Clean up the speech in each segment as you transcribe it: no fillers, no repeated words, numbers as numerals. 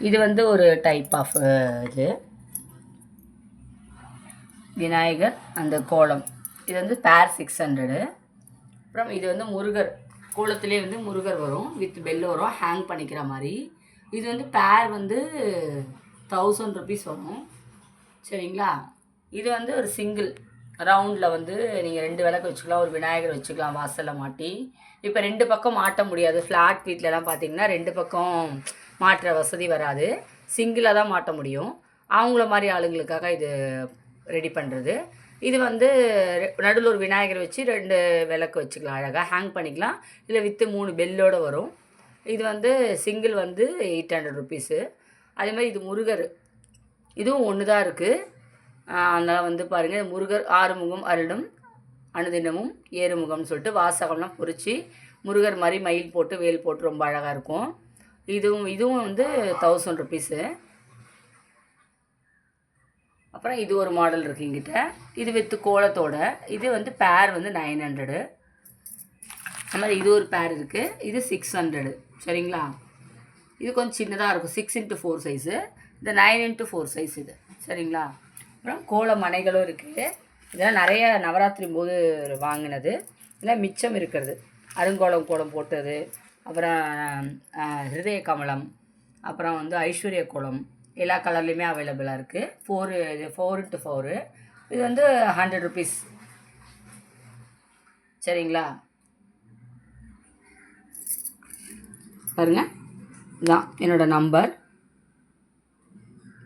இது வந்து ஒரு டைப் ஆஃப் இது விநாயகர் அந்த கோலம். இது வந்து பேர் 600. அப்புறம் இது வந்து முருகர் கோலத்திலே வந்து முருகர் வரும், வித் பெல் வரும், ஹேங் பண்ணிக்கிற மாதிரி. இது வந்து பேர் வந்து 1000 ருபீஸ் வரும். சரிங்களா? இது வந்து ஒரு சிங்கிள் ரவுண்டில் வந்து நீங்கள் 2 விளக்கு வச்சுக்கலாம், ஒரு விநாயகர் வச்சுக்கலாம் வாசலில் மாட்டி. இப்போ 2 பக்கம் மாட்ட முடியாது. ஃப்ளாட் வீட்டிலலாம் பார்த்தீங்கன்னா 2 பக்கம் மாட்டுற வசதி வராது, சிங்கிளாக தான் மாட்ட முடியும். அவங்கள மாதிரி ஆளுங்களுக்காக இது ரெடி பண்ணுறது. இது வந்து நடுவில் ஒரு விநாயகர் வச்சு 2 விளக்கு வச்சுக்கலாம், அழகாக ஹேங் பண்ணிக்கலாம். இதில் வித்து 3 பெல்லோடு வரும். இது வந்து சிங்கிள் வந்து 800 ருபீஸு. அதேமாதிரி இது முருகர், இதுவும் ஒன்று தான் இருக்குது. அதனால் வந்து பாருங்கள், முருகர் ஆறுமுகம் அருளும் அனுதினமும் ஏறுமுகம்னு சொல்லிட்டு வாசகம்லாம் பொறிச்சு முருகர் மாதிரி மயில் போட்டு வேல் போட்டு ரொம்ப அழகாக இருக்கும். இதுவும் வந்து 1000 ருபீஸு. அப்புறம் இது ஒரு மாடல் இருக்குது எங்கிட்ட, இது வித்து கோலத்தோட. இது வந்து பேர் வந்து 900. அது மாதிரி இது ஒரு பேர் இருக்குது, இது 600. சரிங்களா? இது கொஞ்சம் சின்னதாக இருக்கும், 6x4 சைஸு. இந்த 9x4 சைஸ் இது. சரிங்களா? அப்புறம் கோல மனைகளும் இருக்குது. இதெல்லாம் நிறைய நவராத்திரி போது வாங்கினது. இதெல்லாம் மிச்சம் இருக்கிறது, அருங்கோலம் கோலம் போட்டது. அப்புறம் ஹிருதய கமலம், அப்புறம் வந்து ஐஸ்வர்ய கோலம், எல்லா கலர்லேயுமே அவைலபிளாக இருக்குது. 4x4. இது வந்து 100 ருபீஸ். சரிங்களா? பாருங்கள், இதுதான் என்னோடய நம்பர்.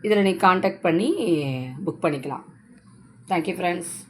இதில் நீங்கள் காண்டாக்ட் பண்ணி புக் பண்ணிக்கலாம். Thank you friends.